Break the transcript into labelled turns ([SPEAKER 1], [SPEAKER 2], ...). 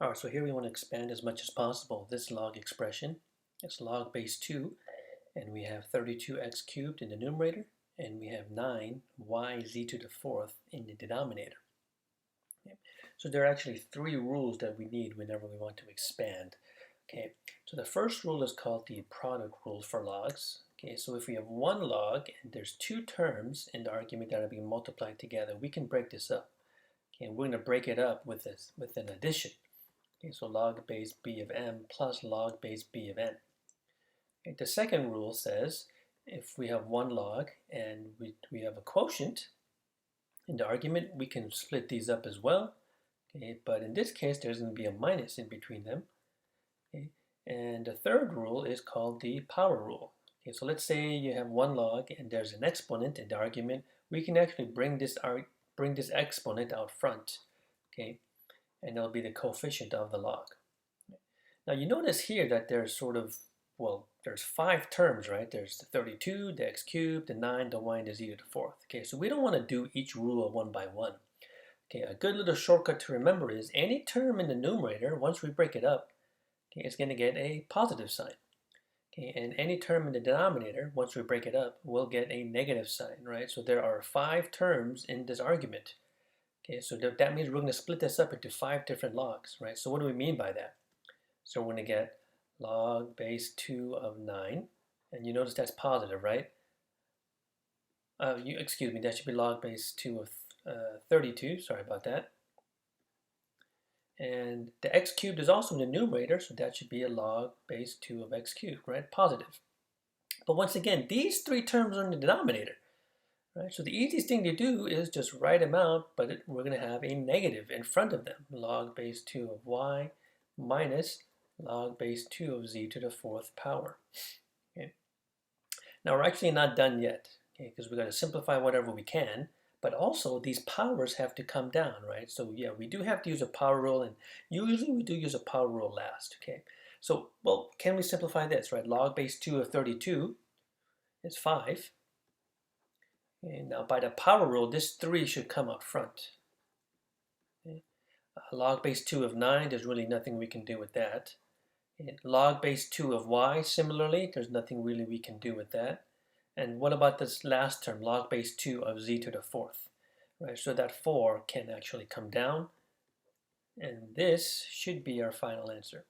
[SPEAKER 1] All right, so here we want to expand as much as possible this log expression. It's log base 2, and we have 32x cubed in the numerator, and we have 9yz to the fourth in the denominator. Okay. So there are actually three rules that we need whenever we want to expand. Okay, so the first rule is called the product rule for logs. Okay, so if we have one log and there's two terms in the argument that are being multiplied together, we can break this up. Okay, and we're going to break it up with an addition. Okay, so log base b of m plus log base b of n. Okay, the second rule says if we have one log and we have a quotient in the argument, we can split these up as well. Okay, but in this case, there's going to be a minus in between them. Okay, and the third rule is called the power rule. Okay, so let's say you have one log and there's an exponent in the argument. We can actually bring this exponent out front. Okay, and it'll be the coefficient of the log. Now you notice here that there's there's five terms, right? There's the 32, the x cubed, the 9, the y, and the z to the fourth. Okay, so we don't want to do each rule one by one. Okay, a good little shortcut to remember is any term in the numerator, once we break it up, okay, it's going to get a positive sign. Okay, and any term in the denominator, once we break it up, will get a negative sign, right? So there are five terms in this argument. Okay, so that means we're going to split this up into five different logs, right? So what do we mean by that? So we're going to get log base 2 of 9, and you notice that's positive, right? Excuse me, that should be log base 2 of 32, sorry about that. And the x cubed is also in the numerator, so that should be a log base 2 of x cubed, right? Positive. But once again, these three terms are in the denominator, right? So the easiest thing to do is just write them out, but we're going to have a negative in front of them. Log base 2 of y minus log base 2 of z to the fourth power. Okay. Now we're actually not done yet, okay, because we've got to simplify whatever we can, but also these powers have to come down, right? So yeah, we do have to use a power rule, and usually we do use a power rule last, okay? So, well, can we simplify this, right? Log base 2 of 32 is 5. And now by the power rule, this 3 should come up front. Okay. Log base 2 of 9, there's really nothing we can do with that. And log base 2 of y, similarly, there's nothing really we can do with that. And what about this last term, log base 2 of z to the fourth? Right, so that 4 can actually come down, and this should be our final answer.